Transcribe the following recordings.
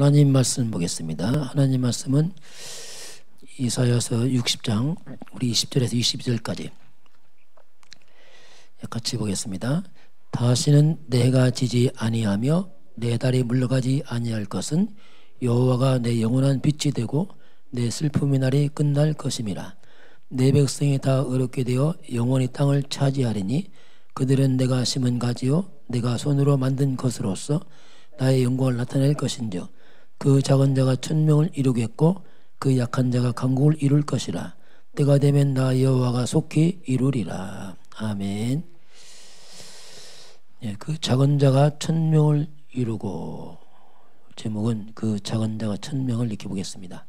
하나님 말씀 보겠습니다. 하나님 말씀은 이사야서 60장 우리 20절에서 22절까지 같이 보겠습니다. 다시는 내가 지지 아니하며 내 달이 물러가지 아니할 것은 여호와가 내 영원한 빛이 되고 내 슬픔의 날이 끝날 것임이라. 내 백성이 다 어렵게 되어 영원히 땅을 차지하리니 그들은 내가 심은 가지요 내가 손으로 만든 것으로서 나의 영광을 나타낼 것인즉 그 작은 자가 천명을 이루겠고 그 약한 자가 강국을 이룰 것이라. 때가 되면 나 여호와가 속히 이루리라. 아멘. 예, 그 작은 자가 천명을 이루고, 제목은 그 작은 자가 천명을 익혀보겠습니다.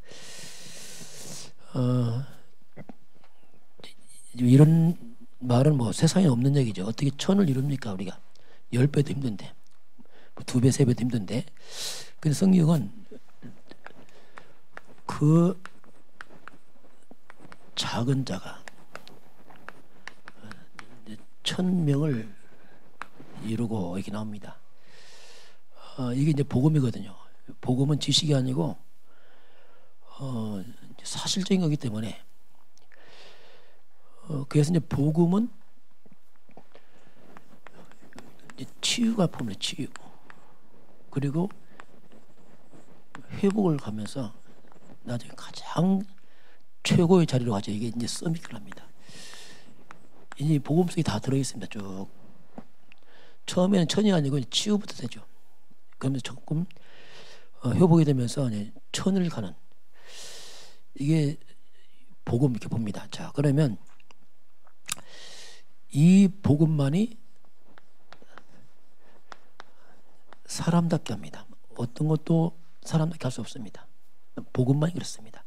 이런 말은 뭐 세상에 없는 얘기죠. 어떻게 천을 이룹니까? 우리가 10배도 힘든데, 2배, 3배도 힘든데. 근데 성경은 그 작은 자가 천명을 이루고 이렇게 나옵니다. 이게 이제 복음이거든요. 복음은 지식이 아니고 사실적인 거기 때문에 그래서 이제 복음은 이제 치유가 포함돼요. 치유. 그리고 회복을 가면서 나중에 가장 최고의 자리로 가죠. 이게 이제 서밋을 합니다. 이 복음 속에 다 들어있습니다. 쭉. 처음에는 천이 아니고 치유부터 되죠. 그러면서 조금 회복이 되면서 천을 가는, 이게 복음 이렇게 봅니다. 자, 그러면 이 복음만이 사람답게 합니다. 어떤 것도 사람답게 할 수 없습니다. 복음만이 그렇습니다.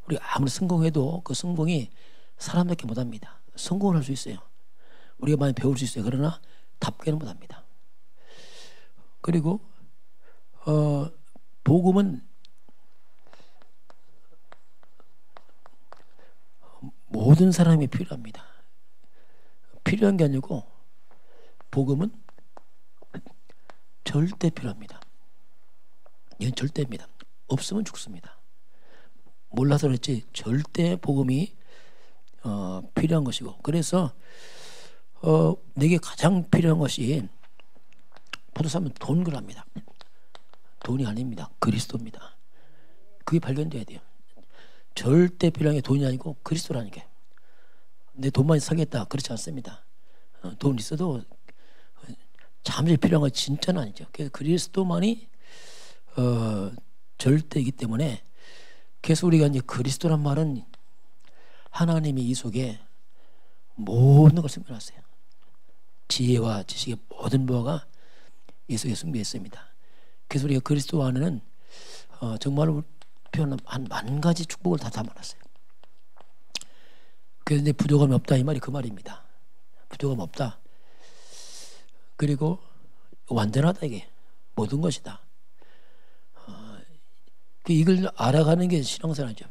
우리가 아무리 성공해도 그 성공이 사람답게 못합니다. 성공을 할 수 있어요. 우리가 많이 배울 수 있어요. 그러나 답게는 못합니다. 그리고 복음은 모든 사람이 필요합니다. 필요한 게 아니고 복음은 절대 필요합니다. 이건 절대입니다. 없으면 죽습니다. 몰라서 그렇지 절대 복음이 필요한 것이고, 그래서 내게 가장 필요한 것이 포도사면 돈 그럽니다. 돈이 아닙니다. 그리스도입니다. 그게 발견돼야 돼요. 절대 필요한 게 돈이 아니고 그리스도라니까요. 내 돈만 사겠다 그렇지 않습니다. 돈 있어도 잠시 필요한 건 진짜는 아니죠. 그래서 그리스도만이 절대이기 때문에, 그래서 우리가 이제 그리스도란 말은 하나님이 이 속에 모든 걸 숨겨놨어요. 지혜와 지식의 모든 보화가 이 속에 숨겨 있습니다. 그래서 우리가 그리스도 안에는 정말로 표현하면 한 10,000가지 축복을 다 담아놨어요. 그래서 이제 부족함이 없다 이 말이 그 말입니다. 부족함 없다. 그리고 완전하다, 이게 모든 것이다. 이걸 알아가는 게 신앙생활이죠.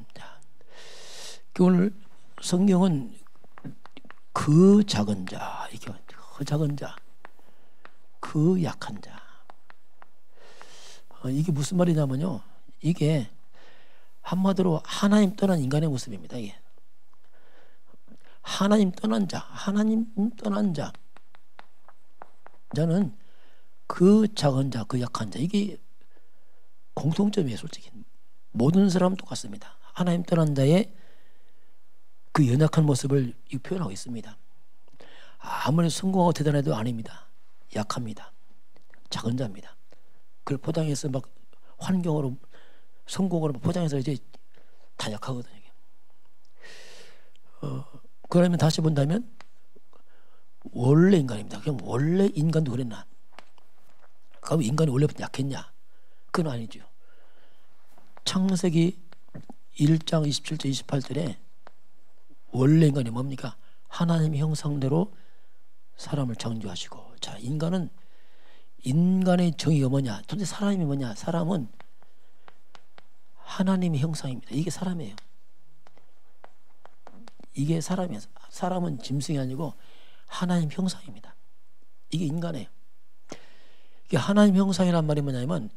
오늘 성경은 그 작은 자, 그 작은 자, 그 약한 자. 이게 무슨 말이냐면요, 이게 한마디로 하나님 떠난 인간의 모습입니다. 이게 하나님 떠난 자, 하나님 떠난 자. 자는 그 작은 자, 그 약한 자. 이게 공통점이에요. 솔직히 모든 사람은 똑같습니다. 하나님 떠난 자의 그 연약한 모습을 표현하고 있습니다. 아무리 성공하고 대단해도 아닙니다. 약합니다. 작은 자입니다. 그걸 포장해서 막 환경으로 성공으로 포장해서 이제 다 약하거든요. 그러면 다시 본다면 원래 인간입니다. 그럼 원래 인간도 그랬나? 그럼 인간이 원래부터 약했냐? 그건 아니죠. 창세기 1장 27절 28절에 원래 인간이 뭡니까? 하나님의 형상대로 사람을 창조하시고. 자, 인간은, 인간의 정의가 뭐냐? 도대체 사람이 뭐냐? 사람은 하나님의 형상입니다. 이게 사람이에요. 이게 사람이에요. 사람은 짐승이 아니고 하나님 형상입니다. 이게 인간이에요. 이게 하나님 형상이란 말이 뭐냐면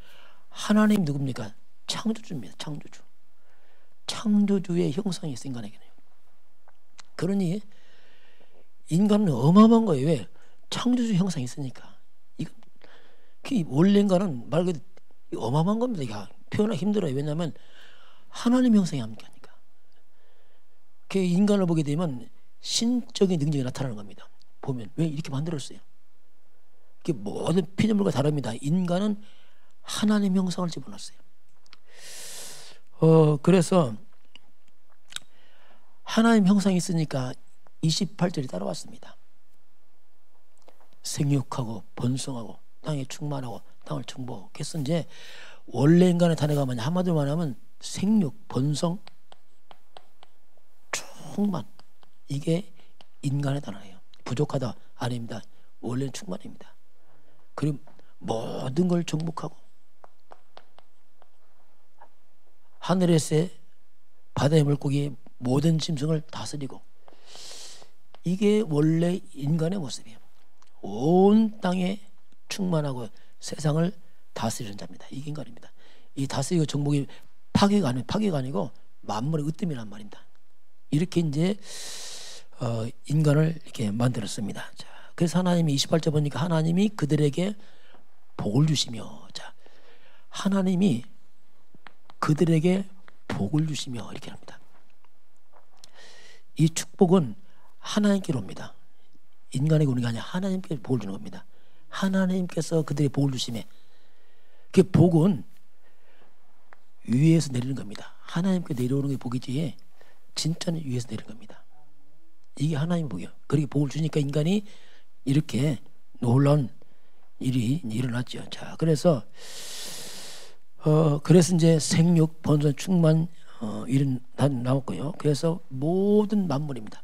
하나님 누굽니까? 창조주입니다. 창조주. 창조주의 형상이 있어 인간에게는. 그러니 인간은 어마어마한 거예요. 왜? 창조주 형상이 있으니까. 이거 원래 인간은 말 그대로 어마어마한 겁니다. 이거 표현하기 힘들어요. 왜냐하면 하나님 형상이 함께하니까. 그 인간을 보게 되면 신적인 능력이 나타나는 겁니다. 보면 왜 이렇게 만들었어요? 그 모든 피조물과 다릅니다. 인간은 하나님 형상을 집어넣었어요. 그래서 하나님 형상이 있으니까 28절이 따라왔습니다. 생육하고 번성하고 땅에 충만하고 땅을 정복하고. 그래서 이제 원래 인간의 단어가 뭐냐 한마디로 말하면 생육, 번성, 충만. 이게 인간의 단어예요. 부족하다 아닙니다. 원래는 충만입니다. 그리고 모든 걸 정복하고 하늘의 새, 바다의 물고기, 모든 짐승을 다스리고. 이게 원래 인간의 모습이에요. 온 땅에 충만하고 세상을 다스리는 자입니다. 이게 인간입니다. 이 다스리고 정복이 파괴가 아니고 만물의 으뜸이란 말입니다. 이렇게 이제 인간을 이렇게 만들었습니다. 자, 그래서 하나님이 28절 보니까 하나님이 그들에게 복을 주시며, 자, 하나님이 그들에게 복을 주시며 이렇게 합니다. 이 축복은 하나님께로 옵니다. 인간에게 오는 게 아니라 하나님께 복을 주는 겁니다. 하나님께서 그들에게 복을 주시며, 그 복은 위에서 내리는 겁니다. 하나님께 내려오는 게 복이지 진짜는 위에서 내리는 겁니다. 이게 하나님의 복이에요. 그렇게 복을 주니까 인간이 이렇게 놀라운 일이 일어났죠. 자, 그래서 이제 생육, 번성, 충만 이런 다 나왔고요. 그래서 모든 만물입니다.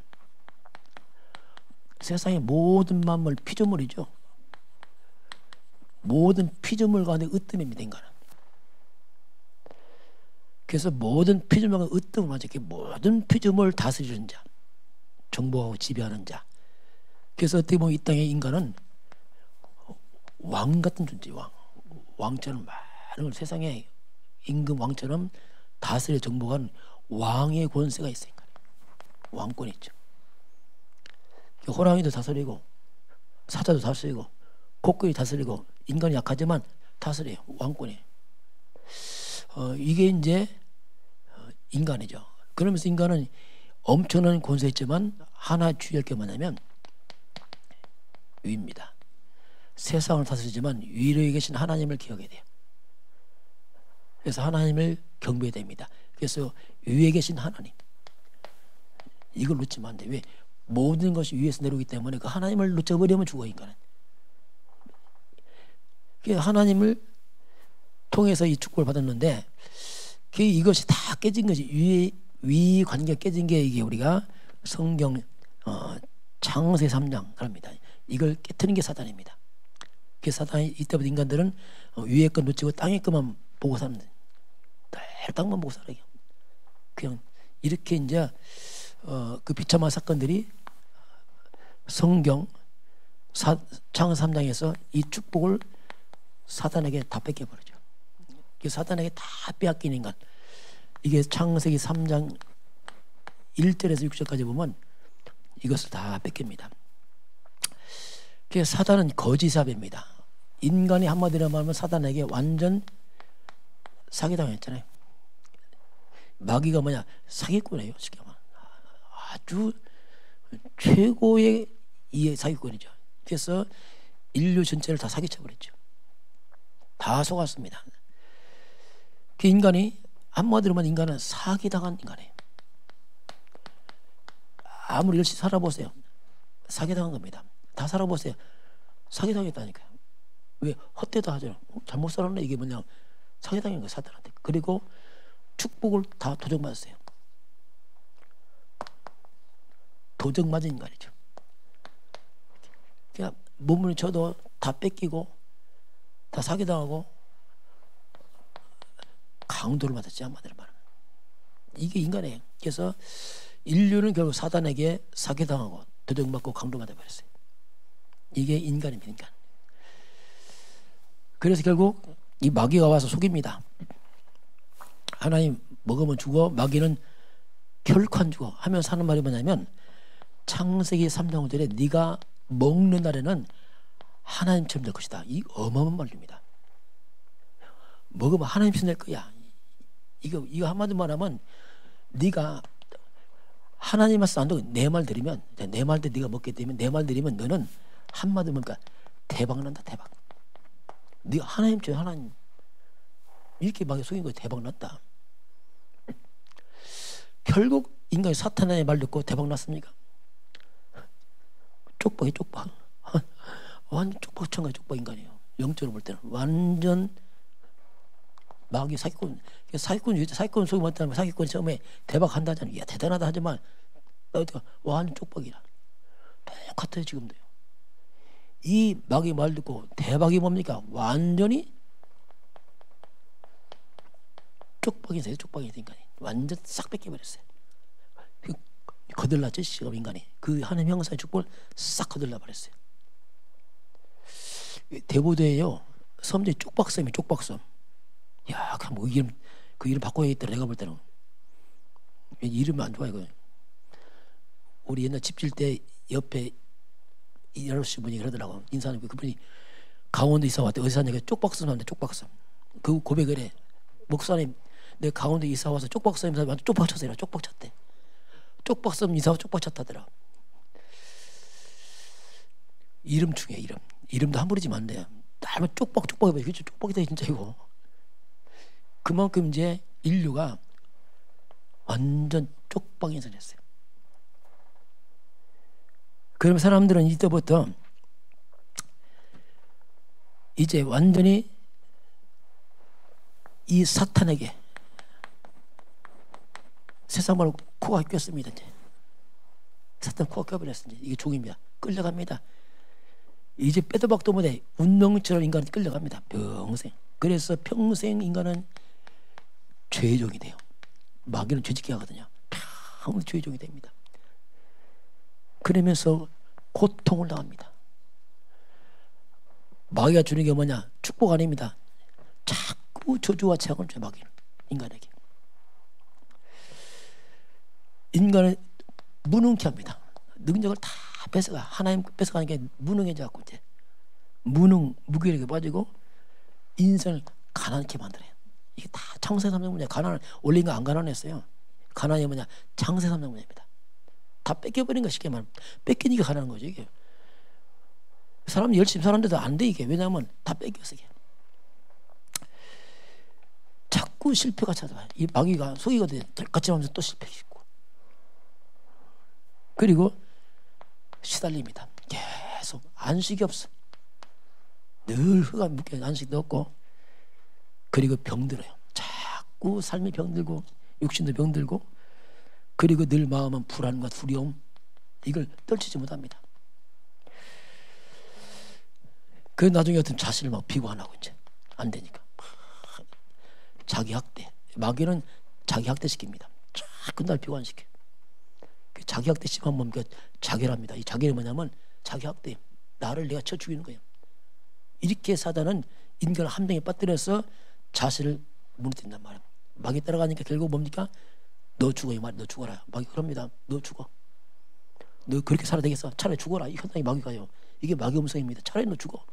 세상의 모든 만물 피조물이죠. 모든 피조물 가운데 으뜸입니다. 인간은. 그래서 모든 피조물과 으뜸을 맞아. 모든 피조물을 다스리는 자, 정복하고 지배하는 자. 그래서 어떻게 보면 이 땅의 인간은 왕 같은 존재, 왕처럼 많은 세상의 임금 왕처럼 다스려 정복한 왕의 권세가 있어요. 왕권이 있죠. 호랑이도 다스리고 사자도 다스리고 코끼리 다스리고 인간이 약하지만 다스려요. 왕권이에요. 이게 이제 인간이죠. 그러면서 인간은 엄청난 권세 있지만 하나 주의할 게 뭐냐면 위입니다. 세상을 다스리지만 위에 계신 하나님을 기억해야 돼요. 그래서 하나님을 경배해야 됩니다. 그래서 위에 계신 하나님, 이걸 놓치면 안 돼. 왜? 모든 것이 위에서 내려오기 때문에 그 하나님을 놓쳐버리면 죽어 인간은. 하나님을 통해서 이 축복을 받았는데 이것이 다 깨진 것이 위 관계가 깨진 게 이게 우리가 성경 창세 3장 그럽니다. 이걸 깨트린 게 사단입니다. 그 사단이 이때부터 인간들은 위에 것 놓치고 땅의 것만 보고 사는 늘 땅만 보고 살아요. 그냥 이렇게 이제 그 비참한 사건들이 성경 창세 3장에서 이 축복을 사단에게 다 뺏겨버리죠. 사단에게 다 빼앗긴 인간. 이게 창세기 3장 1절에서 6절까지 보면 이것을 다 뺏깁니다. 사단은 거짓사배입니다. 인간이 한마디로 말하면 사단에게 완전 사기당했잖아요. 마귀가 뭐냐? 사기꾼이에요. 쉽게 말하면. 아주 최고의 이 사기꾼이죠. 그래서 인류 전체를 다 사기쳐버렸죠. 다 속았습니다. 그 인간이 한마디로 말하면 인간은 사기당한 인간이에요. 아무리 열심히 살아보세요. 사기당한 겁니다. 다 살아보세요. 사기당했다니까요. 왜? 헛되다 하죠. 잘못 살았네. 이게 뭐냐? 사기당한 거예요. 사단한테. 그리고 축복을 다 도적맞았어요. 도적맞은 인간이죠. 그냥 몸을 쳐도 다 뺏기고 다 사기당하고 강도를 맞았지 한마디로 말하면. 이게 인간이에요. 그래서 인류는 결국 사단에게 사기당하고 도적맞고 강도맞아 버렸어요. 이게 인간입니다. 인간. 그래서 결국 이 마귀가 와서 속입니다. 하나님 먹으면 죽어, 마귀는 결코 안 죽어 하면서 하는 말이 뭐냐면, 창세기 3장 5절에 네가 먹는 날에는 하나님처럼 될 것이다. 이 어마어마한 말입니다. 먹으면 하나님처럼 될 거야. 이거 한마디로 말하면, 네가 하나님 말씀 안 듣고 내 말 들으면, 내 말 때 네가 먹게 되면, 내 말 들으면 너는 한마디로 뭔가 대박 난다. 대박. 네가 하나님처럼, 하나님 이렇게 막 속인 거 대박 났다. 결국 인간이 사탄의 말 듣고 대박 났습니까? 쪽박이 쪽박. 완전 쪽박천가 쪽박 인간이에요. 영적으로 볼 때는 완전 마귀 사기꾼 속이 맞다면 사기꾼이 처음에 대박 한다잖아요. 야 대단하다 하지만 완전 쪽박이라. 똑같아요 지금도요. 이 마귀 말 듣고 대박이 뭡니까? 완전히 쪽박이세요. 쪽박이 인간이 완전 싹 뺏겨버렸어요. 거들났죠 지금 인간이. 그 하나님 형상의 축복을 싹 거들나 버렸어요. 대보도에요 섬들이 쪽박섬이 쪽박섬. 야, 뭐 그 이름 바꿔야겠더라. 내가 볼 때는 이름 안 좋아 이거. 우리 옛날 집 질 때 옆에 이하로씨 분이 그러더라고. 인사하는 그분이 강원도 이사 왔대. 어디서 사냐고. 쪽박섬 하는데 쪽박섬. 그 고백을 해. 목사님 내 강원도 이사 와서 쪽박섬 완전 쪽박 쳤어요. 쪽박 쳤대. 쪽박섬 이사 와서 쪽박 쳤다더라. 이름 중에 이름도 함부로 지면 안 돼요. 날만 쪽박이 그렇죠. 쪽박이다 진짜 이거. 그만큼 이제 인류가 완전 쪽박이서 됐어요. 그럼 사람들은 이때부터 이제 완전히 이 사탄에게 세상으로 코가 꼈습니다. 이제 사탄 코가 껴버렸습니다. 이게 종입니다. 끌려갑니다. 이제 빼도 박도 못해. 운명처럼 인간은 끌려갑니다. 평생. 그래서 평생 인간은 죄종이 돼요. 마귀는 죄짓게 하거든요. 평생 죄종이 됩니다. 그러면서 고통을 당합니다. 마귀가 주는 게 뭐냐? 축복 아닙니다. 자꾸 저주와 재앙을 줘요. 마귀는 인간에게. 인간을 무능케 합니다. 능력을 다 뺏어가. 하나님 뺏어가는 게 무능해져갖고 이제 무기력에 빠지고 인생을 가난케 만들어요. 이게 다 창세 3장 문제. 가난을 원래 인간 안 가난했어요. 가난이 뭐냐? 창세 3장 문제입니다. 다 뺏겨버린 거 쉽게 말하면 뺏기니까 가난한 거죠 이게. 사람이 열심히 사는데도 안 돼 이게. 왜냐하면 다 뺏겼어 이게. 자꾸 실패가 찾아와요. 이 마귀가 속이거든요. 같이 하면서 또 실패시키고. 그리고 시달립니다. 계속 안식이 없어. 늘 흑암 묶여 안식도 없고. 그리고 병들어요. 자꾸 삶이 병들고 육신도 병들고. 그리고 늘 마음은 불안과 두려움. 이걸 떨치지 못합니다. 그 나중에 어떤 자신을 막 비관하고 이제 안 되니까 자기 학대. 마귀는 자기 학대 시킵니다. 자꾸 날 비관시켜. 자기 학대 심한 뭡니까? 자결합니다. 이 자결이 뭐냐면 자기 학대. 나를 내가 쳐 죽이는 거예요. 이렇게 사단은 인간을 함정에 빠뜨려서 자신을 무너뜨린단 말이에요. 마귀 따라가니까 결국 뭡니까? 너 죽어 이 말. 너 죽어라. 마귀 그럽니다. 너 죽어. 너 그렇게 살아야 되겠어. 차라리 죽어라. 이 현상이 마귀가요. 이게 마귀 음성입니다. 차라리 너 죽어.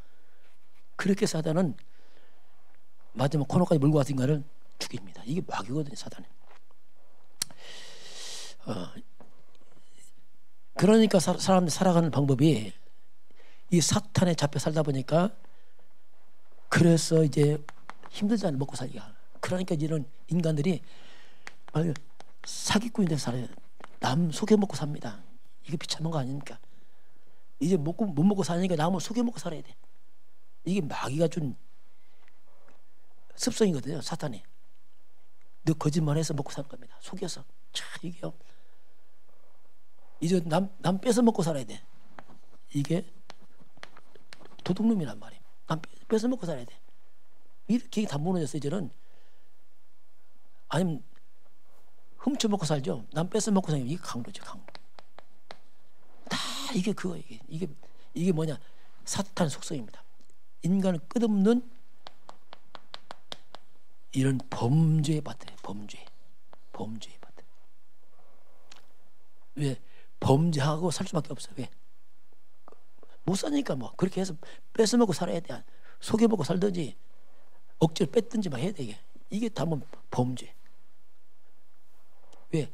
그렇게 사단은 마지막 코너까지 몰고 와서 인간을 죽입니다. 이게 마귀거든요. 사단은. 그러니까 사람들 살아가는 방법이 이 사탄에 잡혀 살다 보니까 그래서 이제 힘들잖아요. 먹고 살기가. 그러니까 이런 인간들이 사기꾼이 돼서 살아요. 남 속여 먹고 삽니다. 이게 비참한 거 아닙니까? 이제 못 먹고 사니까 남을 속여 먹고 살아야 돼. 이게 마귀가 준 습성이거든요. 사탄이. 너 거짓말해서 먹고 사는 겁니다. 속여서. 이게요. 이제 남 뺏어 먹고 살아야 돼. 이게 도둑놈이란 말이에요. 남 뺏어 먹고 살아야 돼. 이렇게 다 무너졌어요. 이제는. 아니면 훔쳐 먹고 살죠. 남 뺏어 먹고 살면 이게 강도죠. 강도. 다 이게 그거 이게. 、 이게, 、 이게, 、 이게, 、 이게, 、 이게, 、 이게, 、 이게, 、 이게, 、 이게, 、 이게, 、 이게, 、 이게, 、 이게, 、 이게, 、 이게, 、 이게, 、 이게, 、 이게, 、 이게, 、 이게 뭐냐 사탄 속성입니다. 인간은 끝없는 이런 범죄에 빠뜨려요. 범죄에 빠뜨려. 왜? 범죄하고 살 수밖에 없어요. 왜? 못 사니까 뭐 그렇게 해서 뺏어 먹고 살아야 돼. 속여 먹고 살든지 억지로 뺐든지 막 해야 돼. 이게 다 뭐 범죄. 왜?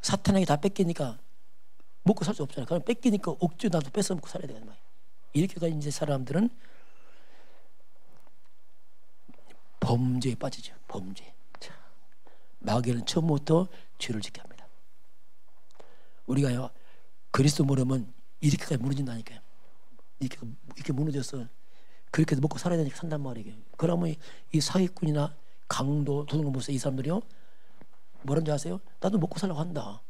사탄에게 다 뺏기니까 먹고 살 수 없잖아요. 그럼 뺏기니까 억지로 나도 뺏어 먹고 살아야 되는 거예요. 이렇게가 이제 사람들은 범죄에 빠지죠. 범죄. 자, 마귀는 처음부터 죄를 짓게 합니다. 우리가요 그리스도 모르면 이렇게까지 무너진다니까요. 이렇게 무너져서 그렇게 먹고 살아야 되니까 산단 말이에요. 그러면 이 사기꾼이나 강도, 도둑놈보세 이 사람들이요 뭐라는지 아세요? 나도 먹고 살려고 한다.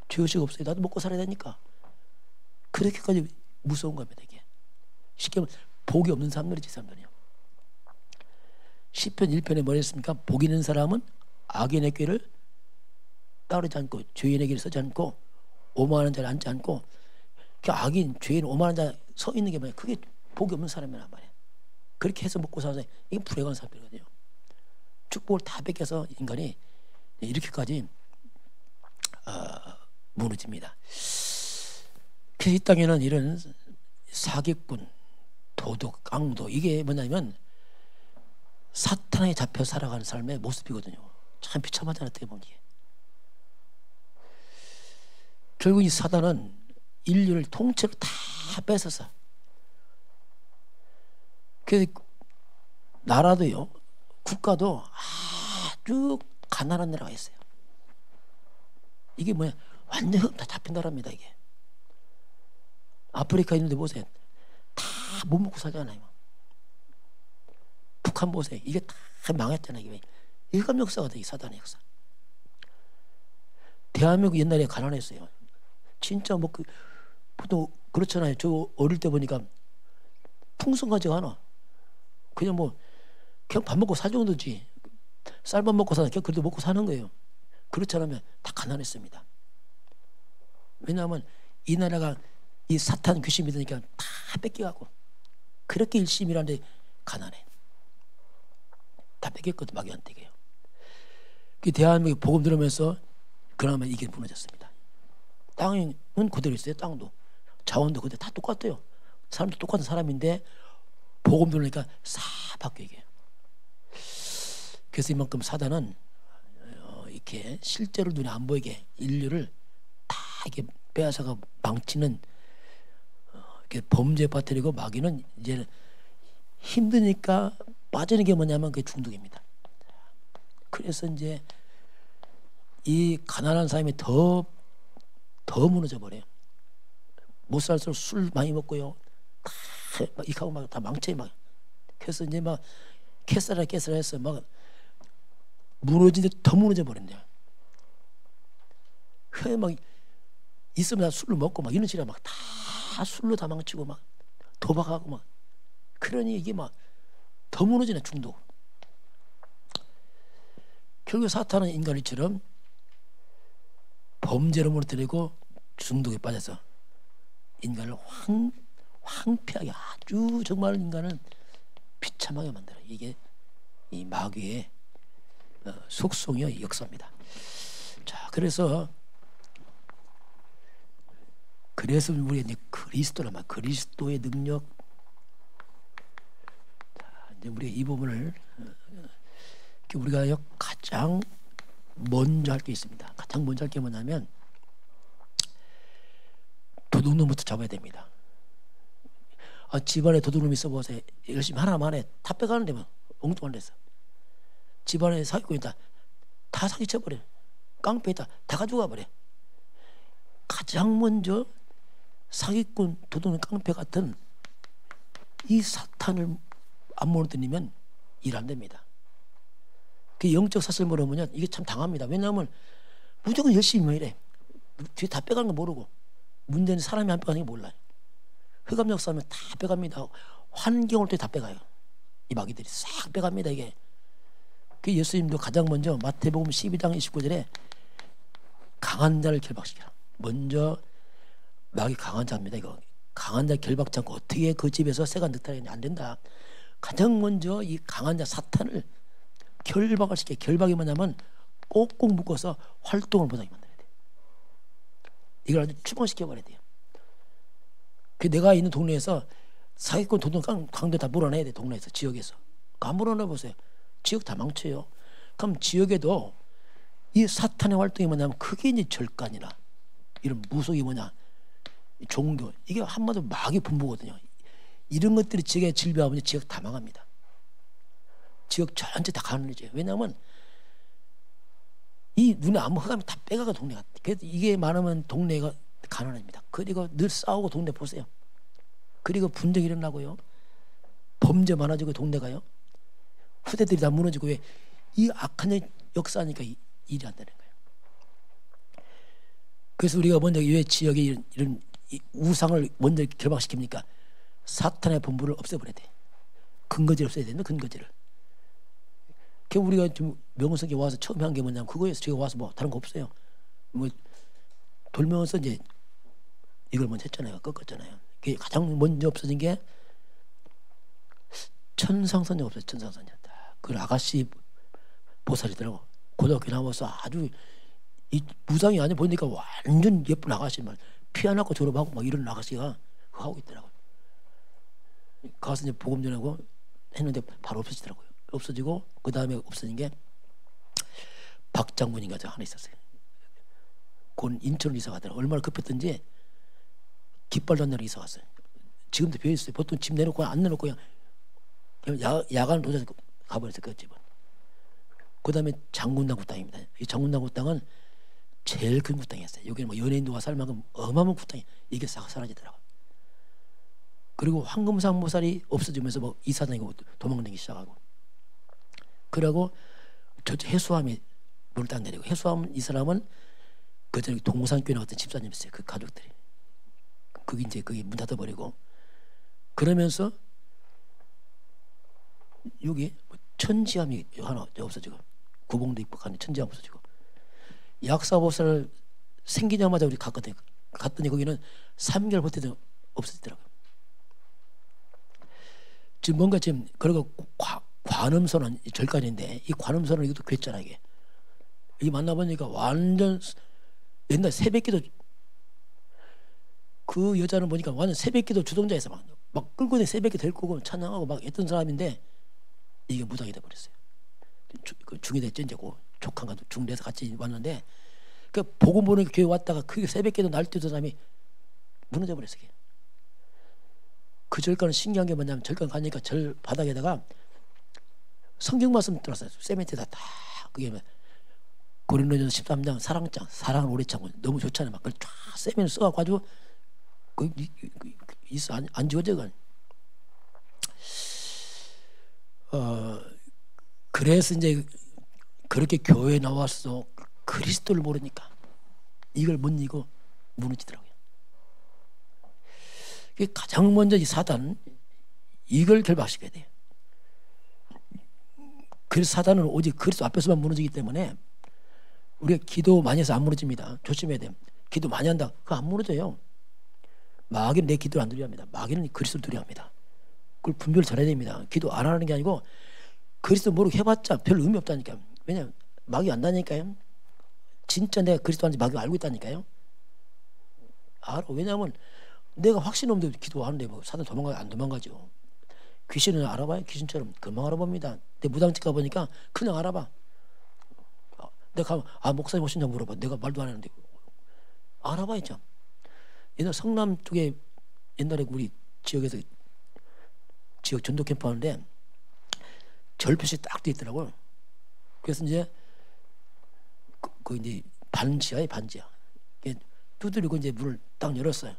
죄의식 없어요. 나도 먹고 살아야 되니까. 그렇게까지 무서운 겁니다. 이게 쉽게 말하면 복이 없는 사람들이지. 사람들이요. 시편 1편에 뭐라 했습니까? 복 있는 사람은 악인의 꾀를 따르지 않고 죄인의 길을 서지 않고 오만하는 자를 앉지 않고 그 악인, 죄인, 오만한 자 서 있는 게 뭐야? 그게 복이 없는 사람이란 말이야. 그렇게 해서 먹고 사는 이게 불행한 사람들이거든요. 축복을 다 뺏겨서 인간이 이렇게까지 무너집니다. 그래서 이 땅에는 이런 사기꾼, 도둑, 깡도 이게 뭐냐면 사탄에 잡혀 살아가는 삶의 모습이거든요. 참 비참하잖아요. 어떻게 보면 이게. 결국 이 사단은 인류를 통째로 다 뺏어서 그 나라도요 국가도 아주 가난한 나라가 있어요. 이게 뭐야 완전 다 잡힌 나라입니다. 이게 아프리카 있는데 보세요. 다 못 먹고 살잖아요. 북한 보세요. 이게 다 망했잖아요. 이게 일감 역사가 돼. 이 사단의 역사. 대한민국 옛날에 가난했어요. 진짜 뭐 보통 그렇잖아요. 저 어릴 때 보니까 풍성하지가 않아. 그냥 뭐 그냥 밥 먹고 살 정도지. 쌀밥 먹고 사는 그냥 그래도 먹고 사는 거예요. 그렇지 않으면 다 가난했습니다. 왜냐하면 이 나라가 이 사탄 귀신 믿으니까 다 뺏겨가고 그렇게 열심히 일하는데 가난해. 다 뺏겼거든 마귀한테. 그 대한민국 복음 들으면서 그나마 이게 무너졌습니다. 땅은 그대로 있어요. 땅도 자원도 그대로 다 똑같아요. 사람도 똑같은 사람인데 복음 들으니까 싹 바뀌어 이게. 그래서 이만큼 사단은 이렇게 실제로 눈에 안 보이게 인류를 다 이렇게 빼앗아가 망치는 이렇게 범죄에 빠뜨리고 마귀는 이제 힘드니까 빠지는 게 뭐냐면 그게 중독입니다. 그래서 이제 이 가난한 사람이 더 무너져 버려요. 못 살수록 술 많이 먹고요. 다 이하고 막 다 망쳐요 막. 그래서 이제 막 캐스라 해서 막 무너지는데 더 무너져 버린대요. 그래 막 있으면 다 술을 먹고 막 이런 식으로 막 다 술로 다 망치고 막 도박하고 막 그러니 이게 막 더 무너지네 중독. 결국 사탄은 인간이처럼 범죄로 무너뜨리고 중독에 빠져서 인간을 황폐하게 아주 정말 인간을 비참하게 만들어. 이게 이 마귀의 속성이요 역사입니다. 자, 그래서 우리 이제 그리스도란 말, 그리스도의 능력. 자, 이제 우리 이 부분을 우리가 가장 먼저 할 게 있습니다. 가장 먼저 할 게 뭐냐면 도둑놈부터 잡아야 됩니다. 집안에 도둑놈이 있어보세요. 열심히 하나만 해. 다 빼가는데 뭐 엉뚱한 데서. 집안에 사기꾼 있다. 다 사기쳐버려. 깡패 있다. 다 가져가 버려. 가장 먼저 사기꾼, 도둑놈, 깡패 같은 이 사탄을 안 무너뜨리면 일 안 됩니다. 그 영적 사슬 모르면 이게 참 당합니다. 왜냐하면 무조건 열심히 이래. 뒤에 다 빼가는 거 모르고. 문제는 사람이 안 빼가는 게 몰라요. 흑암 역사하면 다 빼갑니다. 환경을 또 다 빼가요. 이 마귀들이 싹 빼갑니다. 이게. 그 예수님도 가장 먼저 마태복음 12장 29절에 강한 자를 결박시키라. 먼저 마귀 강한 자입니다. 이거 강한 자 결박지 않고 어떻게 그 집에서 새가 늑타리냐 안 된다. 가장 먼저 이 강한 자 사탄을 결박을 시켜. 결박이 뭐냐면 꼭꼭 묶어서 활동을 못하게 만들어야 돼. 이걸 아주 추방시켜버려야 돼요. 그 내가 있는 동네에서 사기꾼 도둑 강도 다 몰아내야 돼. 동네에서, 지역에서. 다 몰아내보세요. 지역 다 망쳐요. 그럼 지역에도 이 사탄의 활동이 뭐냐면 그게 이제 절간이나 이런 무속이 뭐냐, 종교, 이게 한마디로 마귀 분부거든요. 이런 것들이 지역에 질비하면 지역 다 망합니다. 지역 전체 다 가난해져요. 왜냐하면 이 눈에 아무 흑암이 다 빼가가 동네가. 그래서 이게 많으면 동네가 가난합니다. 그리고 늘 싸우고 동네 보세요. 그리고 분쟁이 일어나고요. 범죄 많아지고 동네가요. 후대들이 다 무너지고. 왜? 이 악한 역사니까 일이 안 되는 거예요. 그래서 우리가 먼저 왜 지역에 이런 우상을 먼저 결박시킵니까? 사탄의 본부를 없애버려야 돼. 근거지를 없애야 되는 근거지를. 그 우리가 지금 명성에 와서 처음 한 게 뭐냐면 그거에서 제가 와서 뭐 다른 거 없어요. 뭐 돌면서 이제 이걸 먼저 했잖아요. 꺾었잖아요. 그게 가장 먼저 없어진 게 천상선녀 없어요. 천상선녀. 그 아가씨 보살이더라고. 고등학교 나와서 아주 이 무당이 아니 보니까 완전 예쁜 아가씨만 피 안 났고 졸업하고 막 이런 아가씨가 하고 있더라고요. 가서 이제 복음 전하고 했는데 바로 없어지더라고요. 없어지고 그 다음에 없어진 게 박장군인가 저 하나 있었어요. 그건 인천으로 이사 가더라고요. 얼마나 급했던지 깃발도 안 내려 이사 갔어요. 지금도 비어 있어요. 보통 집 내놓고 안 내놓고 그냥 야간 도저히 가버렸어요. 그 집은. 그 다음에 장군당구 땅입니다. 이 장군당구 땅은 제일 큰 구땅이었어요. 여기는 뭐 연예인도 와 살 만큼 어마어마한 구땅이 이게 싹 사라지더라고요. 그리고 황금상 보살이 없어지면서 뭐 이사 다니고 도망다니기 시작하고. 그러고 저 해수함이 물을 딱 내리고. 해수함 이 사람은 그 전에 동산교회 나왔던 집사님이었어요. 그 가족들이. 그게 이제 그게 문 닫아버리고. 그러면서 여기 천지함이 하나 없어지고. 구봉도 입국하는 천지함 없어지고. 약사보살 생기자마자 우리 갔거든요. 갔더니 거기는 3개월 버티도 없어지더라고요. 지금 뭔가 지금 그리고 관음선은 절간인데 이 관음선은 이것도 괴짜나 이게. 이 만나보니까 완전 옛날 새벽기도 그 여자는 보니까 완전 새벽기도 주동자에서 막 끌고 내 새벽기 데리고 오고 찬양하고 막 했던 사람인데 이게 무당이 돼버렸어요. 중이 됐죠 이제 고 조카가 중대에서 같이 왔는데 그 복음 보는 교회 왔다가 그 새벽기도 날뛰던 사람이 무너져 버렸어요. 그 절간은 신기한 게 뭐냐면 절간 가니까 절 바닥에다가 성경 말씀 들었어요. 세멘트에다 다 그게 고린도전서 13장 사랑장, 사랑은 오래 참고 너무 좋잖아요. 막 그걸 쫙 세면을 써가지고 있어 안 지워져 그. 그래서 이제 그렇게 교회에 나와서 그리스도를 모르니까 이걸 못 이기고 무너지더라고요. 가장 먼저 이 사단 이걸 결박시켜야 돼요. 그래서 사단은 오직 그리스도 앞에서만 무너지기 때문에 우리가 기도 많이 해서 안 무너집니다. 조심해야 돼요. 기도 많이 한다. 그거 안 무너져요. 마귀는 내 기도를 안 두려워합니다. 마귀는 그리스도를 두려워합니다. 그걸 분별을 잘해야 됩니다. 기도 안 하는 게 아니고 그리스도 모르고 해봤자 별 의미 없다니까요. 왜냐하면 마귀 안다니까요. 진짜 내가 그리스도인지 마귀 알고 있다니까요. 알아. 왜냐하면 내가 확신 없는데 기도하는데 뭐 사단 안 도망가죠. 귀신은 알아봐요. 귀신처럼 금방 알아봅니다. 내 무당집 가보니까 그냥 알아봐. 내가 가면 목사님 오신다고 물어봐. 내가 말도 안 하는데 알아봐야죠. 옛날 성남 쪽에 옛날에 우리 지역에서 지역 전도 캠프 하는데 절표시 딱 돼 있더라고요. 그래서 이제 그 이제 반지하에 반지하. 두드리고 이제 문을 딱 열었어요.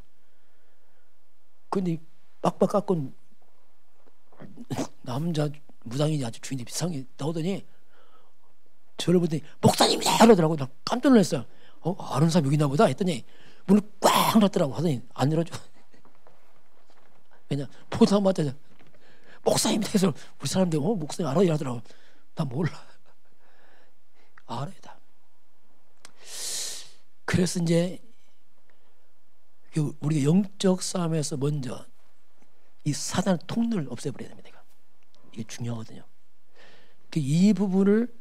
근데 빡빡 깎은 남자 무당이 아주 주인이 비상하게 나오더니 저를 보더니 목사님이다 이러더라고요. 나 깜짝 놀랐어요. 아는 사람 여기 있나 보다 했더니 문을 꽉 닫더라고. 하더니 안 열어줘. 왜냐 보자마자 목사님이다 해서 우리 사람들 목사님 알아 이러더라고. 나 몰라. 알아야 돼. 그래서 이제 우리가 영적 싸움에서 먼저 이 사단의 통로를 없애버려야 됩니다. 이게 중요하거든요. 이 부분을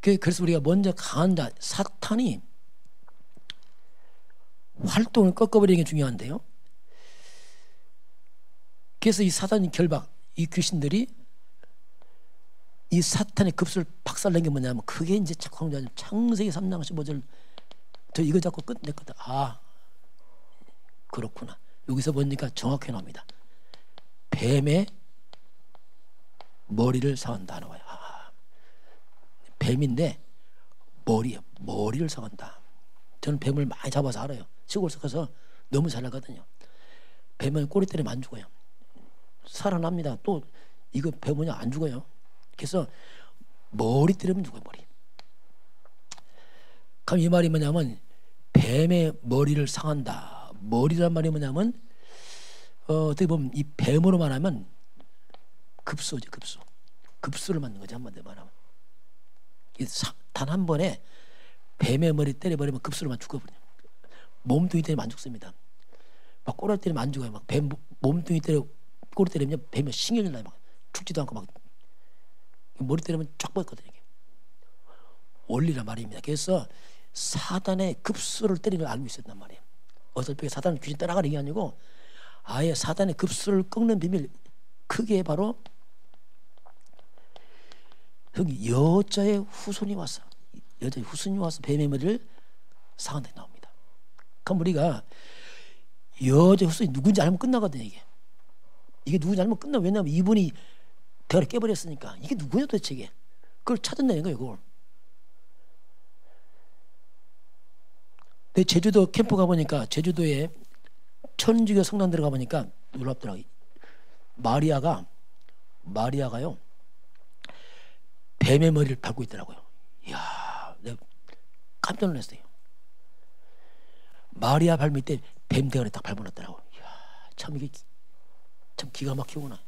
그래서 우리가 먼저 강한 자 사탄이 활동을 꺾어버리는 게 중요한데요. 그래서 이 사단의 결박, 이 귀신들이 이 사탄의 급수를 박살낸 게 뭐냐면 그게 이제 창세기 3장 15절 저 이거 잡고 끝냈거든. 아 그렇구나. 여기서 보니까 정확히 나옵니다. 뱀의 머리를 상한다 나와요. 아, 뱀인데 머리를 상한다. 저는 뱀을 많이 잡아서 알아요. 시골 섞어서 너무 잘 알거든요. 뱀은 꼬리 때리면 안 죽어요. 살아납니다. 또 이거 뱀은 안 죽어요. 그래서 머리 때리면 죽어요. 머리. 그럼 이 말이 뭐냐면 뱀의 머리를 상한다. 머리란 말이 뭐냐면 어떻게 보면 이 뱀으로 말하면 급소죠. 급소를 맞는 거죠. 한마디로 말하면 단 한 번에 뱀의 머리 때려버리면 급소로만 죽어버려요. 몸뚱이 때리면 안 죽습니다. 막 꼬리 때리면 안 죽어요. 막 뱀 몸뚱이 꼬리 때리면 뱀이 신경이 나요. 막 죽지도 않고 막 머리 때리면 쫙 뻗거든요. 이게. 원리란 말입니다. 그래서 사단의 급수를 때리는 걸 알고 있었단 말이에요. 어설프게 사단은 귀신 따라가는 게 아니고 아예 사단의 급수를 꺾는 비밀 그게 바로 여기 여자의 후손이 와서 뱀의 머리를 상한다 나옵니다. 그럼 우리가 여자 후손이 누군지 알면 끝나거든요. 이게 누군지 알면 끝나. 왜냐하면 이분이 대가리 깨버렸으니까 이게 누구냐 도대체 이게. 그걸 찾아내는 거예요. 그걸. 내 제주도 캠프 가보니까 제주도에 천주교 성당 들어가 보니까 놀랍더라고요. 마리아가요 뱀의 머리를 밟고 있더라고요. 이야, 내가 깜짝 놀랐어요. 마리아 발 밑에 뱀 대가리 딱 밟아놨더라고요. 이야, 참 이게 참 기가 막히구나.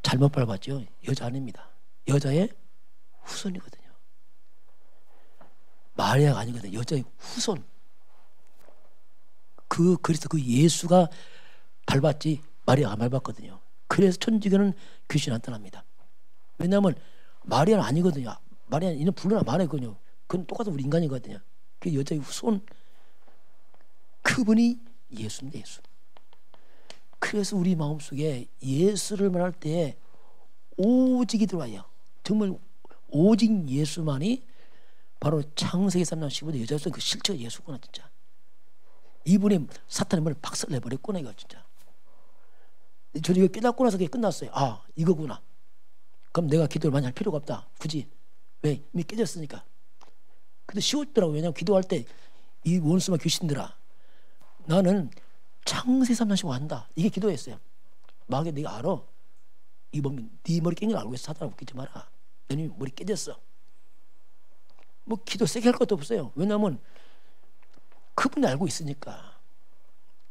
잘못 밟았죠. 여자 아닙니다. 여자의 후손이거든요. 마리아가 아니거든요. 여자의 후손. 그래서 그 예수가 밟았지 마리아가 밟았거든요. 그래서 천주교는 귀신 안 떠납니다. 왜냐하면 마리아는 아니거든요. 마리아는 이는 불륜한 말이거든요. 그건 똑같은 우리 인간이거든요. 그 여자의 후손 그분이 예수인데 예수. 그래서 우리 마음속에 예수를 말할 때 오직이 들어와요. 정말 오직 예수만이 바로 창세기 3장 15절 여자로서 그 실체가 예수구나 진짜. 이분이 사탄의 머리를 박살내버렸구나 이거 진짜. 저는 이거 깨닫고 나서 그게 끝났어요. 아 이거구나. 그럼 내가 기도를 많이 할 필요가 없다. 굳이. 왜? 이미 깨졌으니까. 근데 쉬웠더라고요. 왜냐하면 기도할 때 이 원수만 귀신들아 나는 창세기 3장 15 한다. 이게 기도였어요. 마귀 네가 알아. 이 몸이 네 머리 깬 걸 알고 있어. 사단아 웃기지 마라. 내 머리 깨졌어. 뭐 기도 세게 할 것도 없어요. 왜냐하면 그분이 알고 있으니까.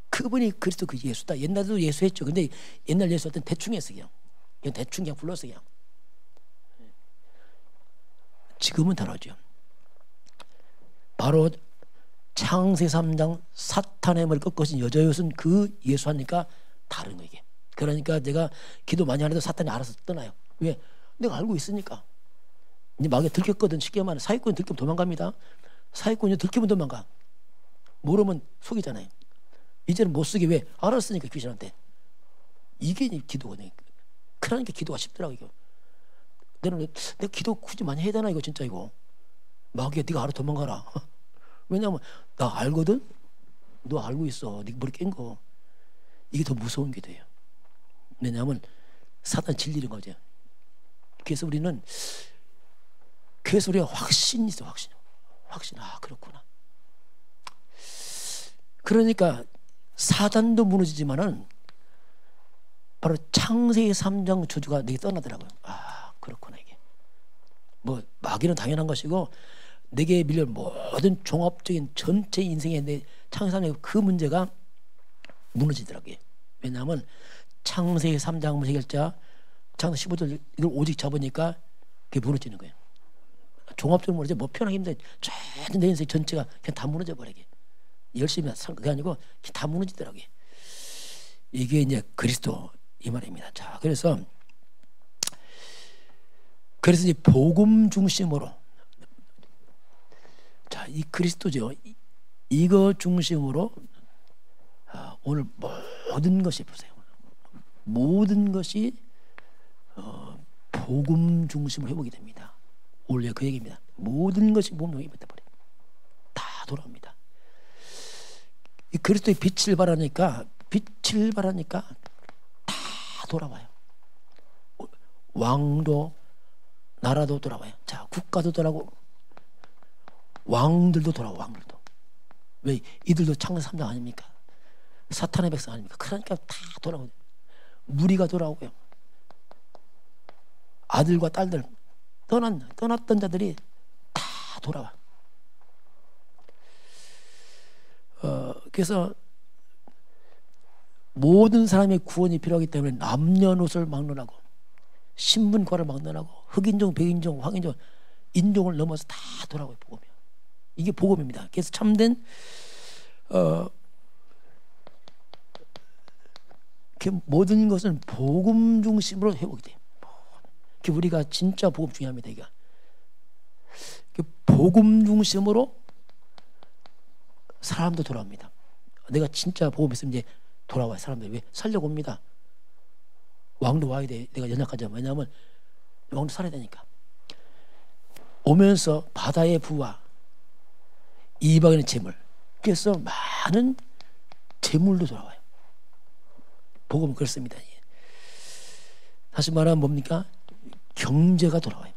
그분이 그리스도 그 예수다. 옛날에도 예수했죠. 근데 옛날 예수 할 땐 대충 했어 그냥 대충 그냥 불렀어 그냥. 지금은 다르죠. 바로 창세기 3장 사탄의 머리 꺾으신 여자였은 그 예수 하니까 다른 거예요 이게. 그러니까 내가 기도 많이 안 해도 사탄이 알아서 떠나요. 왜? 내가 알고 있으니까. 이제 마귀가 들켰거든. 쉽게 말하면 사기꾼이 들키면 도망갑니다. 사기꾼이 들키면 도망가. 모르면 속이잖아요. 이제는 못 쓰게 왜? 알았으니까 귀신한테. 이게 기도거든요. 그러니까 기도가 쉽더라고 이거. 내가 기도 굳이 많이 해야 되나 이거 진짜 이거. 마귀야 네가 알아 도망가라. 왜냐면 나 알거든. 너 알고 있어. 네 머리 깬 거. 이게 더 무서운 게 돼요. 왜냐하면 사단 질리는 거죠. 그래서 우리가 확신이 있어. 확신. 아 그렇구나. 그러니까 사단도 무너지지만은 바로 창세기 3장 저주가 내게 떠나더라고요. 아 그렇구나 이게. 뭐 마귀는 당연한 것이고 내게 밀려온 모든 종합적인 전체 인생의 내 창세기 3장 그 문제가 무너지더라고요. 왜냐하면 창세기 3장 해결자 창세기 15절 이걸 오직 잡으니까 그게 무너지는 거예요. 종합적으로 무너져 뭐 표현하기 힘든데 전 내 인생 전체가 그냥 다 무너져 버리게. 열심히 산 게 아니고 다 무너지더라고요. 이게 이제 그리스도 이 말입니다. 자, 그래서 이제 복음 중심으로, 자, 이 그리스도죠. 이거 중심으로 오늘 모든 것이 보세요. 모든 것이 복음 중심으로 회복이 됩니다. 원래 그 얘기입니다. 모든 것이 복음 중심으로 회복돼 버려. 다 돌아옵니다. 이 그리스도의 빛을 발하니까 다 돌아와요. 왕도 나라도 돌아와요. 자, 국가도 돌아오고 왕들도 돌아오고 왕들도. 왜? 이들도 창세 3장 아닙니까? 사탄의 백성 아닙니까? 그러니까 다 돌아오고 무리가 돌아오고요. 아들과 딸들 떠났던 자들이 다 돌아와. 그래서 모든 사람의 구원이 필요하기 때문에 남녀노소를 막론하고 신분과를 막론하고 흑인종, 백인종, 황인종, 인종을 넘어서 다 돌아와요. 복음이요. 이게 복음입니다. 그래서 참된 모든 것은 복음 중심으로 회복이 돼요. 우리가 진짜 복음 중요합니다. 이게 복음 중심으로 사람도 돌아옵니다. 내가 진짜 복음 있으면 이제 돌아와요. 사람들이 왜 살려고 옵니다. 왕도 와야 돼. 내가 연약하지만. 왜냐하면 왕도 살아야 되니까. 오면서 바다의 부와 이방인의 재물, 그래서 많은 재물도 돌아와요. 복음은 그렇습니다. 다시 말하면 뭡니까? 경제가 돌아와요.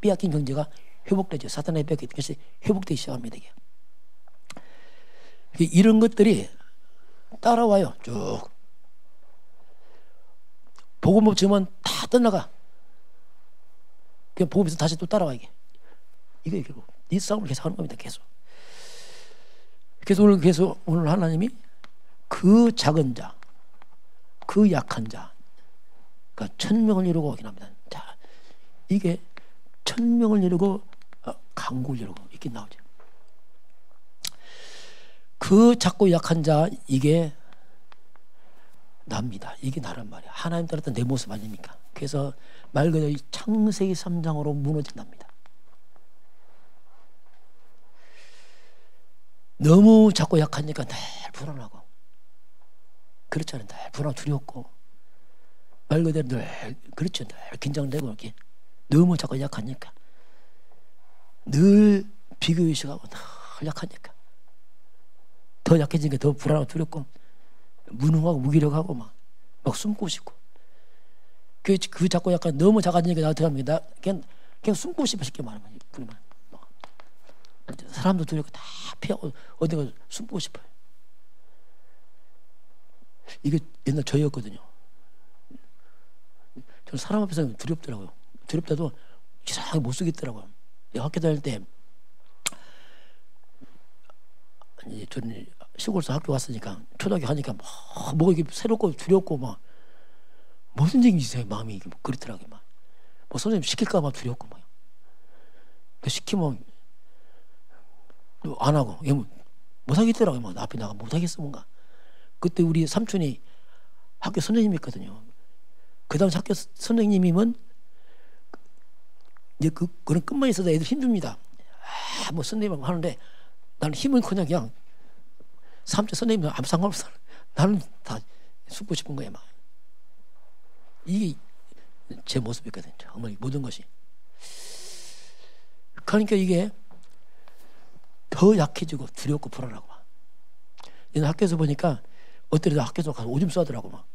빼앗긴 경제가 회복되죠. 사탄의 빼앗긴 것이 회복되기 시작합니다. 이게. 이런 것들이 따라와요. 쭉. 복음 없으면 다 떠나가. 그냥 복음에서 다시 또 따라와. 이게 결국 이 싸움을 계속 하는 겁니다. 계속. 그래서 오늘 하나님이 그 작은 자, 그 약한 자, 그러니까 1000명을 이루고 오긴 합니다. 자, 이게 1000명을 이루고 강국을 이루고 이렇게 나오죠. 그 작고 약한 자, 이게 납니다. 이게 나란 말이야. 하나님 따랐던 내 모습 아닙니까? 그래서 말 그대로 창세기 3장으로 무너진답니다. 너무 작고 약하니까 늘 불안하고, 그렇잖아요. 늘 불안하고 두렵고, 말 그대로 늘 그렇죠. 늘 긴장되고 이렇게 너무 작고 약하니까 늘 비교의식하고 늘 약하니까 더 약해지니까 더 불안하고 두렵고 무능하고 무기력하고 막 숨고 싶고, 그 작고 약간 너무 작아지니까 나한테 합니다. 그냥 숨고 싶어 쉽게 말하면 그러면 사람도 두렵고 다 피하고 어디가 숨고 싶어요. 이게 옛날 저였거든요. 저는 사람 앞에서 두렵더라고요. 두렵다도 이상하게 못 쓰겠더라고요. 학교 다닐 때 저는 시골에서 학교 왔으니까 초등학교 가니까 뭐 이게 새롭고 두렵고 무슨 얘기 있어요. 마음이 그렇더라고요. 뭐 선생님 시킬까 봐 두렵고 시키면 안 하고 못 하겠더라고요. 앞에 나가 못 하겠어 뭔가. 그때 우리 삼촌이 학교 선생님이 있거든요. 그 다음 학교 선생님이면 이제 그런 끝만 있어도 애들 힘듭니다. 뭐 선생님하고 하는데 나는 힘은 그냥 삼촌 선생님은 아무 상관없어. 나는 다 숨고 싶은 거야 막. 이게 제 모습이거든요. 정말 모든 것이. 그러니까 이게 더 약해지고 두렵고 불안하고 막. 얘는 학교에서 보니까 어때도 학교에서 가서 오줌 싸더라고 막.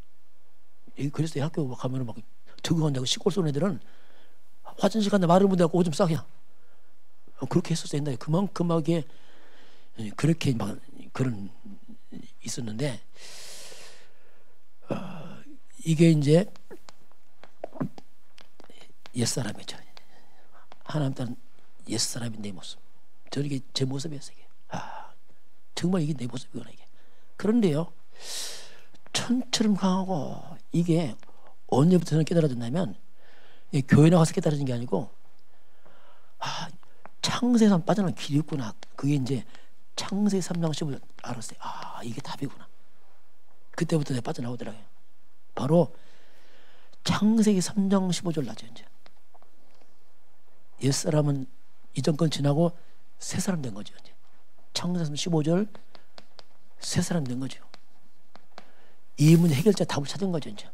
그래서 학교 가면은 막 적응한다고 시골 쏘는 애들은 화장실 간다 말을 못하고 오줌 싸 그냥. 그렇게 했었어요. 옛날에 그만큼 하게 그렇게 막 그런 있었는데 이게 이제 옛사람이죠. 하나님 따른 옛사람인 내 모습. 저게 제 모습이었어요. 이게. 정말 이게 내 모습이구나 이게. 그런데요, 천처럼 강하고 이게 언제부터 저는 깨달아졌냐면 교회 나가서 깨달아진 게 아니고 창세에서 빠져나간 길이 있구나. 그게 이제 창세 3장 15절 알았어요. 이게 답이구나. 그때부터 내가 빠져나오더라고요. 바로 창세기 3장 15절 나죠. 이제 옛사람은 이전 건 지나고 새 사람 된 거죠. 이제 창세기 15절 새 사람 된 거죠. 이 문제 해결자 답을 찾은 거죠. 이제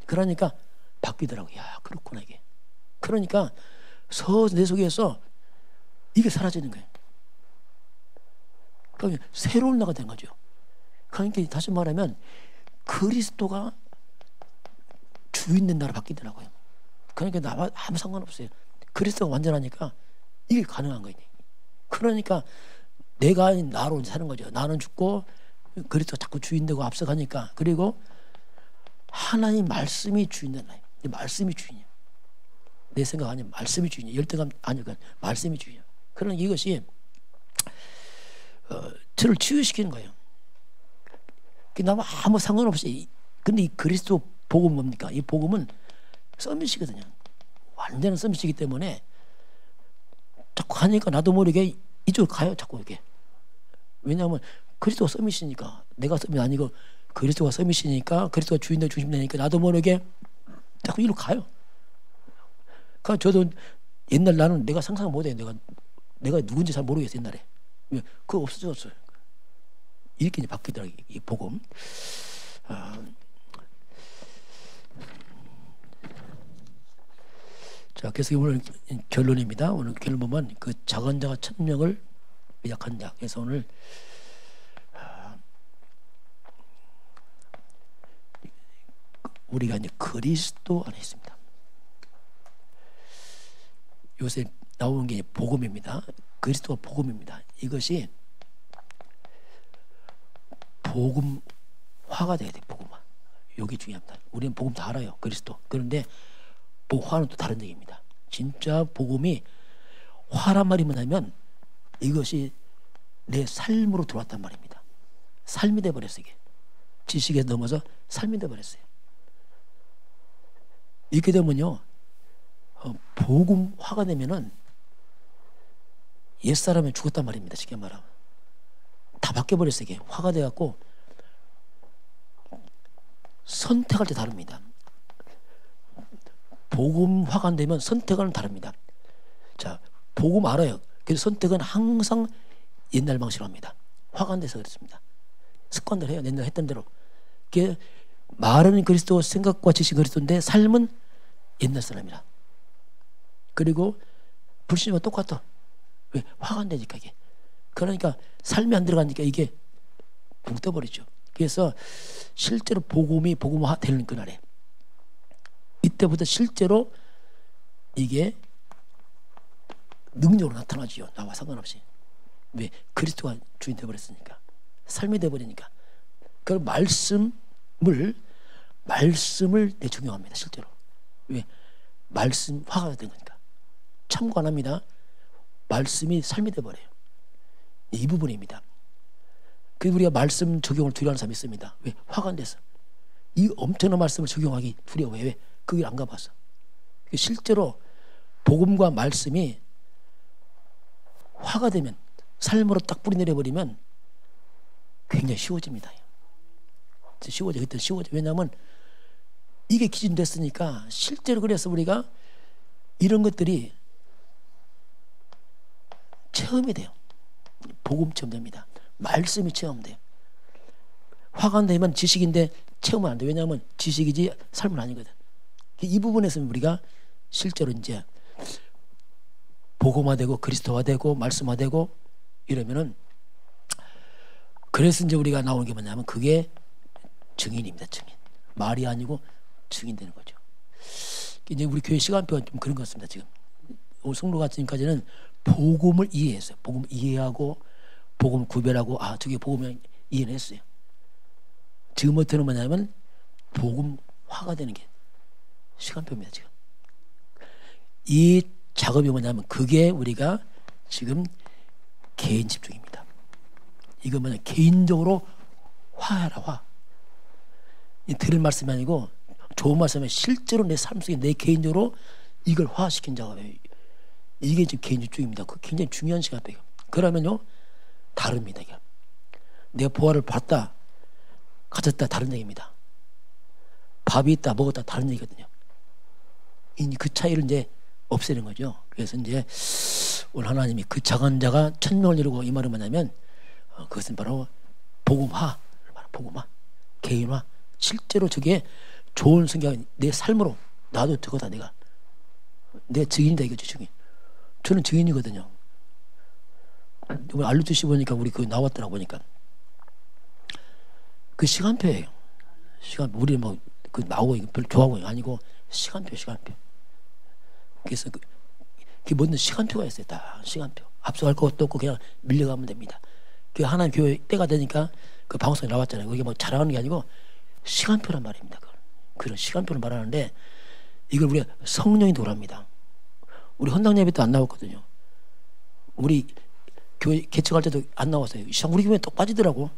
그러니까 바뀌더라고요. 야, 그렇구나 이게. 그러니까 내 속에서 이게 사라지는 거예요. 그러니까 새로운 나가 된 거죠. 그러니까 다시 말하면 그리스도가 주인 된 나라 바뀌더라고요. 그러니까 나와 아무 상관없어요. 그리스도가 완전하니까 이게 가능한 거예요. 그러니까 내가 아닌 나로 사는 거죠. 나는 죽고 그리스도가 자꾸 주인 되고 앞서가니까. 그리고 하나님 말씀이 주인 되는 거예요. 말씀이 주인이야. 내 생각 아니야. 말씀이 주인이야. 열등감 아니야. 말씀이 주인이야. 그러니까 이것이 저를 치유시키는 거예요. 나와 아무 상관없이. 근데 이 그리스도 복음은 뭡니까? 이 복음은 서밋이거든요. 완전한 서밋이기 때문에 자꾸 가니까 나도 모르게 이쪽으로 가요. 자꾸 이렇게. 왜냐하면 그리스도가 서밋이니까. 내가 서밋 아니고 그리스도가 서밋이니까, 그리스도가 주인들 중심되니까 나도 모르게 자꾸 이리로 가요. 그러니까 저도 옛날 나는 내가 상상 못해. 내가 누군지 잘 모르겠어. 옛날에. 그거 없어졌어요. 이렇게 이제 바뀌더라고요. 이 복음. 자, 그래서 오늘 결론입니다. 오늘 결론 보면 그 작은 자가 1000명을 약한 자. 그래서 오늘 우리가 이제 그리스도 안에 있습니다. 요새 나오는 게 복음입니다. 그리스도가 복음입니다. 이것이 복음화가 돼야 돼. 복음화. 이게 중요합니다. 우리는 복음 다 알아요. 그리스도. 그런데 화는 또 다른 얘기입니다. 진짜 복음이 화란 말이 뭐냐면 이것이 내 삶으로 들어왔단 말입니다. 삶이 돼버렸어요. 이게 지식에서 넘어서 삶이 돼버렸어요. 이렇게 되면요, 복음화가 되면은 옛사람이 죽었단 말입니다. 쉽게 말하면 다 바뀌어버렸어요. 이게 화가 돼갖고 선택할 때 다릅니다. 복음화가 안 되면 선택은 다릅니다. 자, 복음 알아요. 그래서 선택은 항상 옛날 방식으로 합니다. 화가 안 돼서 그렇습니다. 습관대로 해요. 옛날 했던 대로. 그게 말은 그리스도, 생각과 지식 그리스도인데 삶은 옛날 사람이라. 그리고 불신과 똑같아. 왜? 화가 안 되니까 이게. 그러니까 삶이 안 들어가니까 이게 붕 떠버리죠. 그래서 실제로 복음이 복음화 되는 그날에 이때부터 실제로 이게 능력으로 나타나지요. 나와 상관없이. 왜? 그리스도가 주인 되어버렸으니까. 삶이 되어버리니까. 그 말씀을 내 중요합니다. 실제로. 왜? 말씀화가 된 거니까. 참고 안 합니다. 말씀이 삶이 되어버려요. 이 부분입니다. 그 우리가 말씀 적용을 두려워하는 사람이 있습니다. 왜? 화가 안 돼서. 이 엄청난 말씀을 적용하기 두려워해. 왜? 그 길 안 가봐서. 실제로 복음과 말씀이 화가 되면, 삶으로 딱 뿌리 내려버리면 굉장히 쉬워집니다. 쉬워져. 그때 쉬워져. 왜냐하면 이게 기준됐으니까. 실제로 그래서 우리가 이런 것들이 체험이 돼요. 복음 체험됩니다. 말씀이 체험돼요. 화가 안 되면 지식인데 체험은 안 돼. 왜냐하면 지식이지 삶은 아니거든. 이 부분에서 우리가 실제로 이제 복음화되고 그리스도화되고 말씀화되고 이러면은, 그래서 이제 우리가 나오는 게 뭐냐면 그게 증인입니다. 증인. 말이 아니고 증인 되는 거죠. 이제 우리 교회 시간표가 좀 그런 것 같습니다. 지금 오늘 성로가 지금까지는 복음을 이해했어요. 복음을 이해하고 복음을 구별하고, 저게 복음을 이해를 했어요. 지금부터는 뭐냐면 복음화가 되는 게 시간표입니다. 지금 이 작업이 뭐냐면 그게 우리가 지금 개인 집중입니다. 이거 뭐냐, 개인적으로 화해라. 화. 이 들을 말씀이 아니고 좋은 말씀이 실제로 내 삶 속에 내 개인적으로 이걸 화시킨 작업이에요. 이게 지금 개인 집중입니다. 그 굉장히 중요한 시간표예요. 그러면요 다릅니다. 이게. 내가 보화를 봤다 가졌다 다른 얘기입니다. 밥이 있다 먹었다 다른 얘기거든요. 그 차이를 이제 없애는 거죠. 그래서 이제 오늘 하나님이 그 작은 자가 천명을 이루고 이 말은 뭐냐면 그것은 바로 복음화, 복음화, 개인화. 실제로 저게 좋은 성경 내 삶으로 나도 저거다 내가 내 증인이다 이거죠. 증인. 저는 증인이거든요. 이걸 알루트시 보니까 우리 그 나왔더라고 보니까 그 시간표예요. 시간 우리 뭐 그 나오고 별 좋아하고 아니고 시간표. 그래서 그게 뭔 시간표가 있어요. 다 시간표. 앞서갈 것도 없고 그냥 밀려가면 됩니다. 그 하나님 교회 때가 되니까 그 방송에 나왔잖아요. 그게 뭐 자랑하는 게 아니고 시간표란 말입니다. 그런 시간표를 말하는데 이걸 우리가 성령이 도랍니다. 우리 헌당 예배 때 안 나왔거든요. 우리 교회 개척할 때도 안 나왔어요. 우리 교회 또 빠지더라고.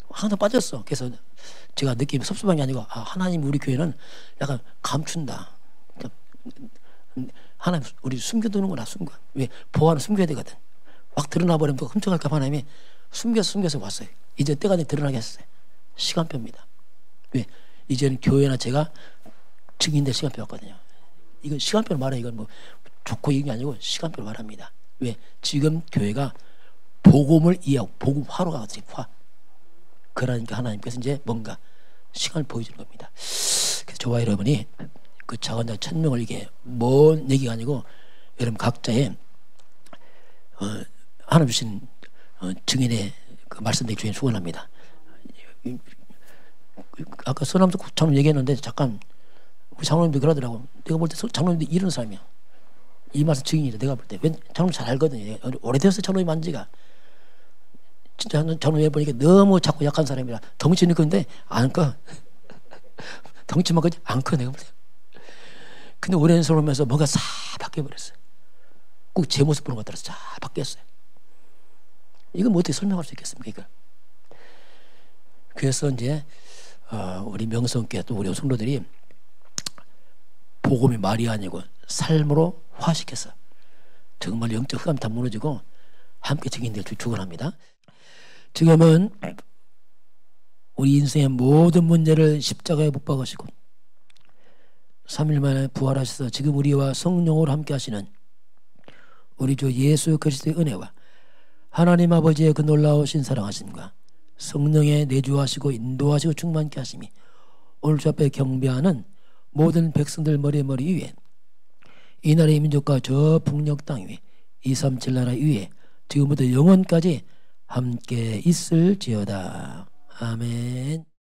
항상 빠졌어. 그래서 제가 느낌이 섭섭한 게 아니고 하나님 우리 교회는 약간 감춘다. 하나님 우리 숨겨두는구나. 숨겨. 왜? 보안을 숨겨야 되거든. 막 드러나 버리면 또 훔쳐갈까 봐 하나님이 숨겨서 왔어요. 이제 때가 되면 드러나게 했어요. 시간표입니다. 왜? 이제는 교회나 제가 증인될 시간표 왔거든요. 이건 시간표로 말해. 이건 뭐 좋고 이게 아니고 시간표로 말합니다. 왜? 지금 교회가 복음을 이해하고 복음화로 가거든요. 화. 그러니까 하나님께서 이제 뭔가 시간을 보여주는 겁니다. 그래서 저와 여러분이 그 작은 자 1000명을 이게 먼 얘기가 아니고 여러분 각자의 하나님 주신 증인의 그 말씀드리기 중에 축원합니다. 아까 서남도 장로님 얘기했는데 잠깐 우리 장로님도 그러더라고. 내가 볼 때 장로님도 이런 사람이야. 이 말씀 증인이다. 내가 볼 때 장로님 잘 알거든요. 오래되었어요. 장로님 만지가. 진짜 장로님 보니까 너무 자꾸 약한 사람이라 덩치는 건데 안 커. 덩치만 커지 안 커. 내가 볼 때. 근데 오랜 세월 오면서 뭔가 싹 바뀌어버렸어요. 꼭 제 모습 보는 것 같아서 싹 바뀌었어요. 이건 뭐 어떻게 설명할 수 있겠습니까? 이걸. 그래서 이제 우리 명성교회 또 우리 성도들이 복음이 말이 아니고 삶으로 화시켜서 정말 영적 흑암이 다 무너지고 함께 증인될 줄 축원합니다. 지금은 우리 인생의 모든 문제를 십자가에 못 박으시고 3일 만에 부활하셔서 지금 우리와 성령으로 함께 하시는 우리 주 예수 그리스도의 은혜와 하나님 아버지의 그 놀라우신 사랑하심과 성령의 내주하시고 인도하시고 충만케 하심이 오늘 주 앞에 경배하는 모든 백성들 머리 위에 이 나라의 민족과 저 북녘 땅 위에 237 나라 위에 지금부터 영원까지 함께 있을지어다. 아멘.